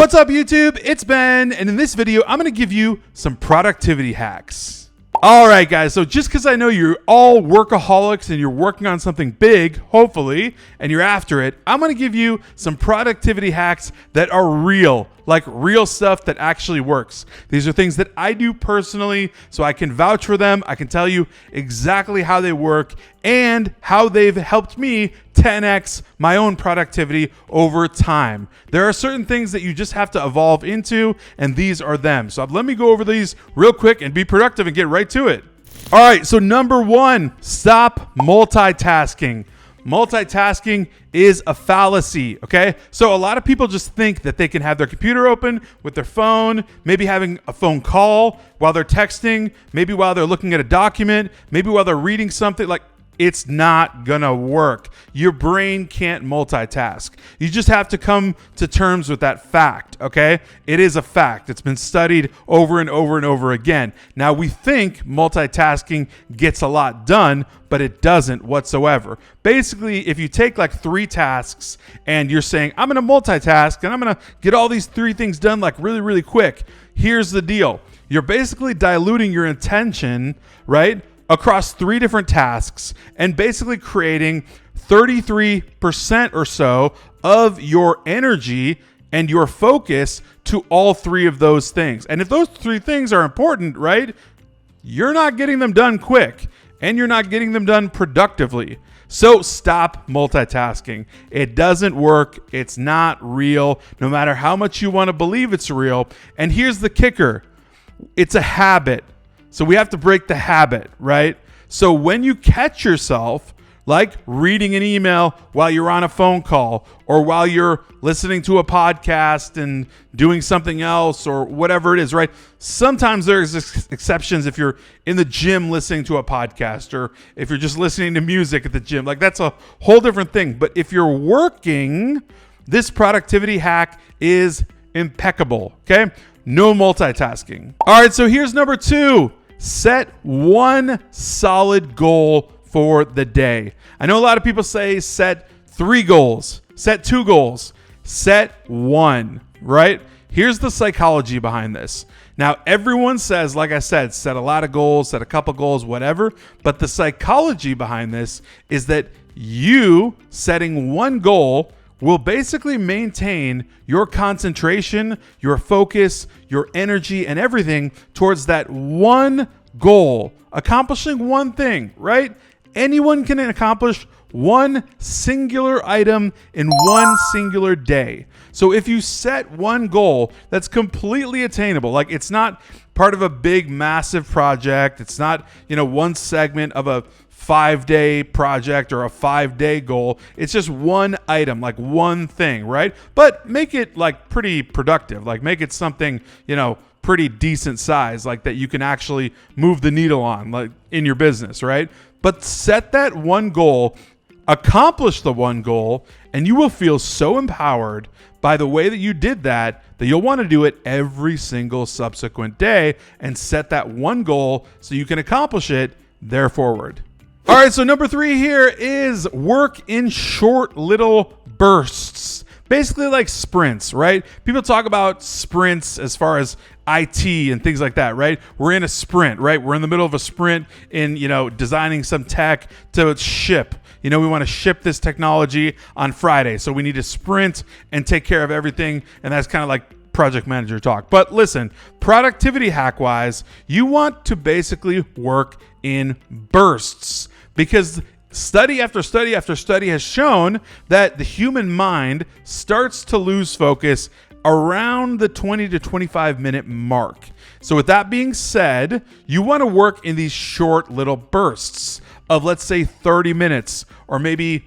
What's up, YouTube? It's Ben, and in this video, I'm going to give you some productivity hacks. All right, guys, so just because I know you're all workaholics and you're working on something big, hopefully, and you're after it, I'm going to give you some productivity hacks that are real, like real stuff that actually works. These are things that I do personally, so I can vouch for them. I can tell you exactly how they work and how they've helped me 10x my own productivity over time. There are certain things that you just have to evolve into, and these are them. So let me go over these real quick and be productive and get right to it. All right, so number one, stop multitasking. Multitasking is a fallacy, okay? So a lot of people just think that they can have their computer open with their phone, maybe having a phone call while they're texting, maybe while they're looking at a document, maybe while they're reading something. Like, it's not gonna work. Your brain can't multitask. You just have to come to terms with that fact, okay? It is a fact. It's been studied over and over and over again. Now, we think multitasking gets a lot done, but it doesn't whatsoever. Basically, if you take like 3 tasks and you're saying, I'm gonna multitask and I'm gonna get all these 3 things done like really, really quick, here's the deal. You're basically diluting your attention, right, across 3 different tasks and basically creating 33% or so of your energy and your focus to all 3 of those things. And if those 3 things are important, right, you're not getting them done quick and you're not getting them done productively. So stop multitasking. It doesn't work. It's not real, no matter how much you want to believe it's real. And here's the kicker. It's a habit. So we have to break the habit, right? So when you catch yourself like reading an email while you're on a phone call or while you're listening to a podcast and doing something else or whatever it is, right? Sometimes there's exceptions if you're in the gym listening to a podcast or if you're just listening to music at the gym. Like, that's a whole different thing. But if you're working, this productivity hack is impeccable, okay? No multitasking. All right, so here's number 2. Set one solid goal for the day. I know a lot of people say set 3 goals, set 2 goals, set 1, right? Here's the psychology behind this. Now, everyone says, like I said, set a lot of goals, set a couple goals, whatever. But the psychology behind this is that you setting 1 goal will basically maintain your concentration, your focus, your energy, and everything towards that 1 goal, accomplishing 1 thing, right? Anyone can accomplish 1 singular item in 1 singular day. So if you set 1 goal that's completely attainable, like it's not part of a big, massive project, it's not, 1 segment of a 5-day project or a 5-day goal. It's just 1 item, like 1 thing, right? But make it like pretty productive, like make it something, pretty decent size, like that you can actually move the needle on, like in your business, right? But set that 1 goal, accomplish the 1 goal, and you will feel so empowered by the way that you did that you'll want to do it every single subsequent day and set that 1 goal so you can accomplish it there forward. All right, so number 3 here is work in short little bursts. Basically like sprints, right? People talk about sprints as far as IT and things like that, right? We're in a sprint, right? We're in the middle of a sprint in, designing some tech to ship. We want to ship this technology on Friday. So we need to sprint and take care of everything. And that's kind of like project manager talk. But listen, productivity hack wise, you want to basically work in bursts. Because study after study after study has shown that the human mind starts to lose focus around the 20 to 25 minute mark. So with that being said, you want to work in these short little bursts of, let's say, 30 minutes or maybe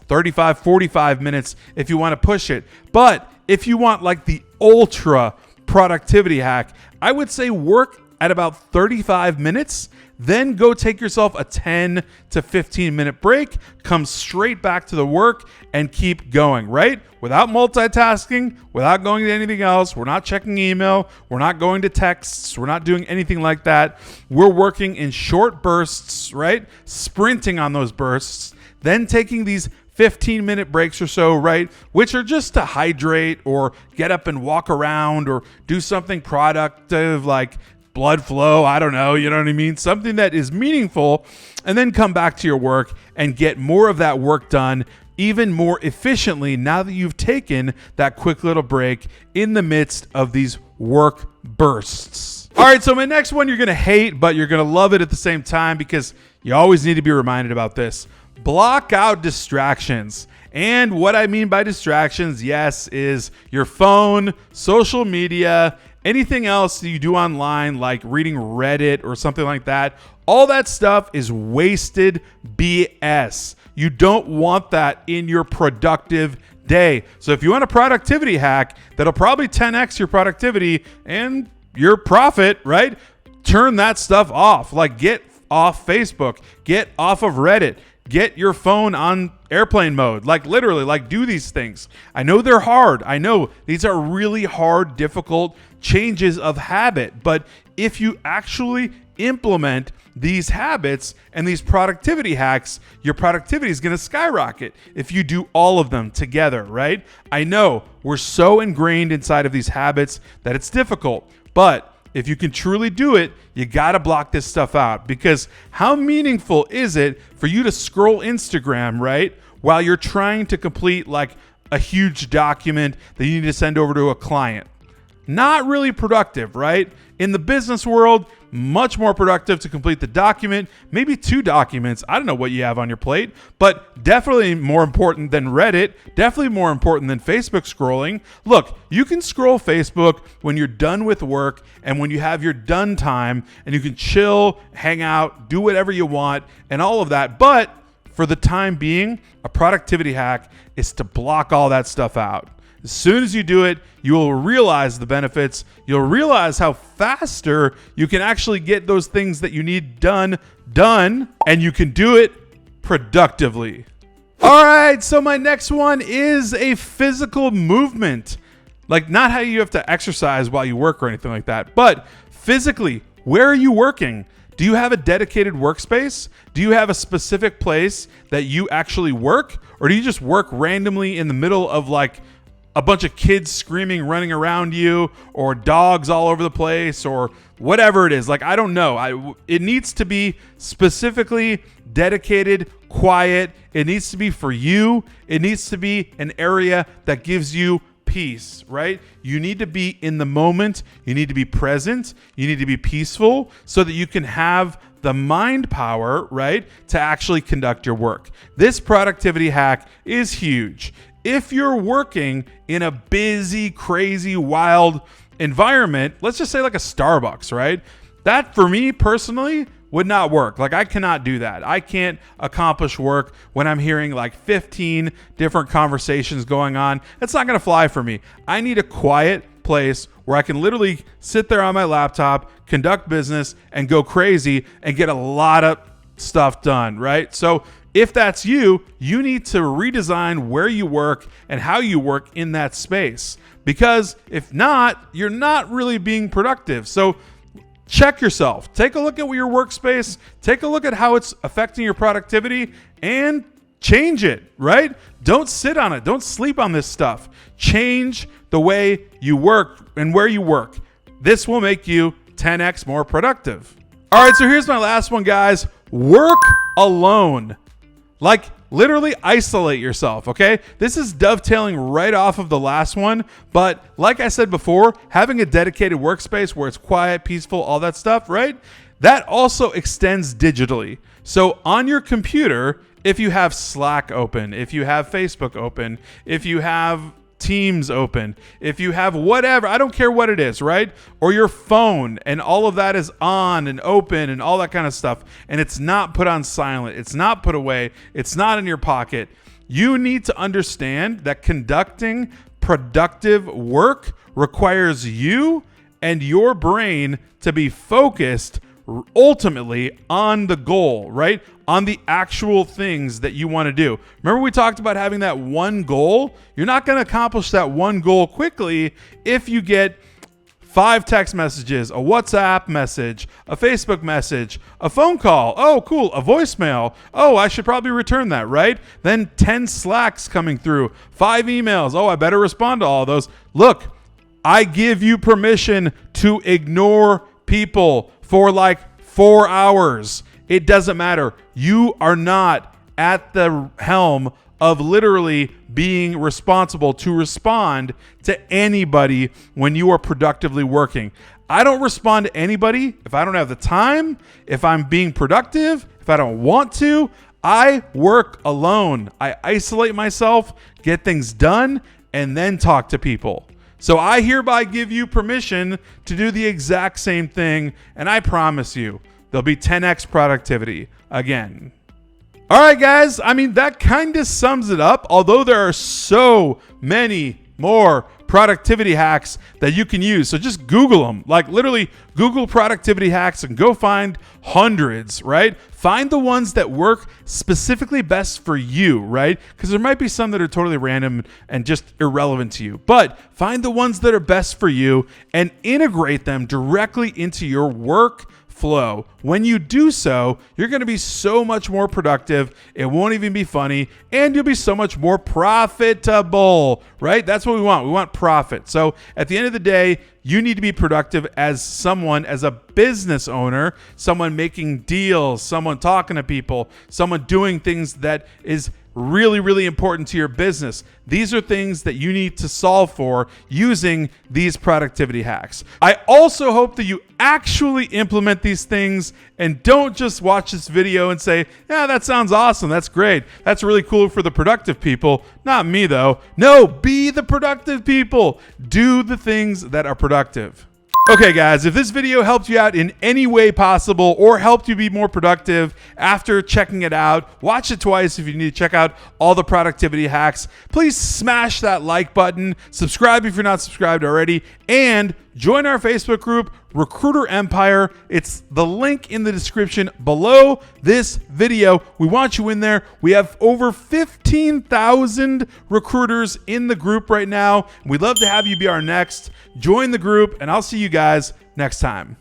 35, 45 minutes if you want to push it. But if you want like the ultra productivity hack, I would say work at about 35 minutes, then go take yourself a 10 to 15 minute break, come straight back to the work and keep going, right? Without multitasking, without going to anything else. We're not checking email. We're not going to texts. We're not doing anything like that. We're working in short bursts, right? Sprinting on those bursts, then taking these 15-minute breaks or so, right? Which are just to hydrate or get up and walk around or do something productive like blood flow. I don't know. You know what I mean? Something that is meaningful, and then come back to your work and get more of that work done even more efficiently now that you've taken that quick little break in the midst of these work bursts. All right, so my next one you're going to hate, but you're going to love it at the same time because you always need to be reminded about this. Block out distractions. And what I mean by distractions, yes, is your phone, social media, anything else that you do online, like reading Reddit or something like that. All that stuff is wasted BS. You don't want that in your productive day. So if you want a productivity hack that'll probably 10x your productivity and your profit, right? Turn that stuff off. Like get off Facebook, get off of Reddit, get your phone on airplane mode. Like literally, like do these things. I know they're hard. I know these are really hard, difficult changes of habit. But if you actually implement these habits and these productivity hacks, your productivity is going to skyrocket if you do all of them together, right? I know we're so ingrained inside of these habits that it's difficult, but if you can truly do it, you got to block this stuff out, because how meaningful is it for you to scroll Instagram, right, while you're trying to complete like a huge document that you need to send over to a client? Not really productive, right? In the business world, much more productive to complete the document, maybe 2 documents. I don't know what you have on your plate, but definitely more important than Reddit, definitely more important than Facebook scrolling. Look, you can scroll Facebook when you're done with work and when you have your done time, and you can chill, hang out, do whatever you want and all of that. But for the time being, a productivity hack is to block all that stuff out. As soon as you do it, you will realize the benefits. You'll realize how faster you can actually get those things that you need done, and you can do it productively. All right, so my next one is a physical movement. Like not how you have to exercise while you work or anything like that, but physically, where are you working? Do you have a dedicated workspace? Do you have a specific place that you actually work? Or do you just work randomly in the middle of like a bunch of kids screaming, running around you, or dogs all over the place, or whatever it is? Like, I don't know. It needs to be specifically dedicated, quiet. It needs to be for you. It needs to be an area that gives you peace, right? You need to be in the moment. You need to be present. You need to be peaceful so that you can have the mind power, right, to actually conduct your work. This productivity hack is huge. If you're working in a busy, crazy, wild environment, let's just say like a Starbucks, right? That for me personally would not work. Like I cannot do that. I can't accomplish work when I'm hearing like 15 different conversations going on. That's not going to fly for me. I need a quiet place where I can literally sit there on my laptop, conduct business, and go crazy and get a lot of stuff done, right? So if that's you, you need to redesign where you work and how you work in that space, because if not, you're not really being productive. So check yourself. Take a look at your workspace. Take a look at how it's affecting your productivity and change it, right? Don't sit on it. Don't sleep on this stuff. Change the way you work and where you work. This will make you 10x more productive. All right, so here's my last one, guys. Work alone. Like literally isolate yourself, okay? This is dovetailing right off of the last one, but like I said before, having a dedicated workspace where it's quiet, peaceful, all that stuff, right? That also extends digitally. So on your computer, if you have Slack open, if you have Facebook open, if you have Teams open, if you have whatever, I don't care what it is, right? Or your phone, and all of that is on and open and all that kind of stuff, and it's not put on silent, it's not put away, it's not in your pocket. You need to understand that conducting productive work requires you and your brain to be focused ultimately on the goal, right? On the actual things that you want to do. Remember we talked about having that one goal? You're not going to accomplish that one goal quickly if you get 5 text messages, a WhatsApp message, a Facebook message, a phone call. Oh, cool. A voicemail. Oh, I should probably return that, right? Then 10 Slacks coming through, 5 emails. Oh, I better respond to all those. Look, I give you permission to ignore people for like 4 hours. It doesn't matter. You are not at the helm of literally being responsible to respond to anybody when you are productively working. I don't respond to anybody if I don't have the time, if I'm being productive, if I don't want to. I work alone. I isolate myself, get things done, and then talk to people. So I hereby give you permission to do the exact same thing, and I promise you, there'll be 10x productivity again. All right, guys. I mean, that kind of sums it up. Although there are so many more productivity hacks that you can use. So just Google them. Like literally Google productivity hacks and go find hundreds, right? Find the ones that work specifically best for you, right? Because there might be some that are totally random and just irrelevant to you. But find the ones that are best for you and integrate them directly into your work flow. When you do so, you're going to be so much more productive. It won't even be funny, and you'll be so much more profitable, right? That's what we want. We want profit. So at the end of the day, you need to be productive as someone, as a business owner, someone making deals, someone talking to people, someone doing things that is really, really important to your business. These are things that you need to solve for using these productivity hacks. I also hope that you actually implement these things and don't just watch this video and say, yeah, that sounds awesome. That's great. That's really cool for the productive people. Not me though. No, be the productive people. Do the things that are productive. Okay, guys, if this video helped you out in any way possible or helped you be more productive after checking it out, watch it twice if you need to check out all the productivity hacks. Please smash that like button, subscribe if you're not subscribed already, and join our Facebook group, Recruiter Empire. It's the link in the description below this video. We want you in there. We have over 15,000 recruiters in the group right now. We'd love to have you be our next. Join the group, and I'll see you guys next time.